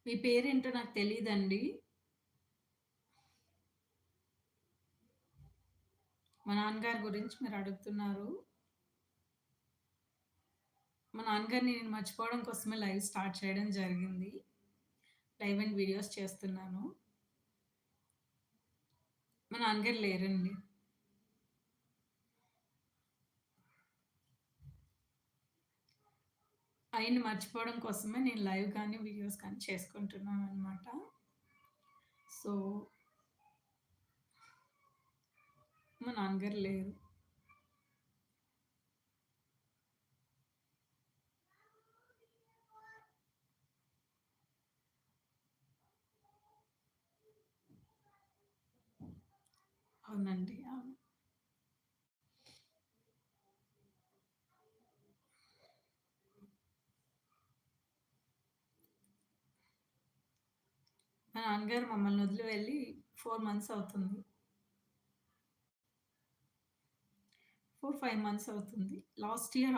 మీ పేరేంటో నాకు తెలీదండి. మా నాన్నగారి గురించి మీరడుగుతున్నారు. మా నాన్నగారిని నేను మర్చిపోవడం కోసమే లైవ్ స్టార్ట్ చేయడం జరిగింది. లైవ్ అండ్ వీడియోస్ చేస్తున్నాను. మా నాన్నగారు లేరండి. ఆయన్ని మర్చిపోవడం కోసమే నేను లైవ్ కానీ, వీడియోస్ కానీ చేసుకుంటున్నాననమాట. సో, మా నాన్నగారు లేరు. అవునండి. అవును. మా నాన్నగారు మమ్మల్ని వదిలి వెళ్లి 4 మంత్స్ అవుతుంది. 4, 5 మంత్స్ అవుతుంది. Last year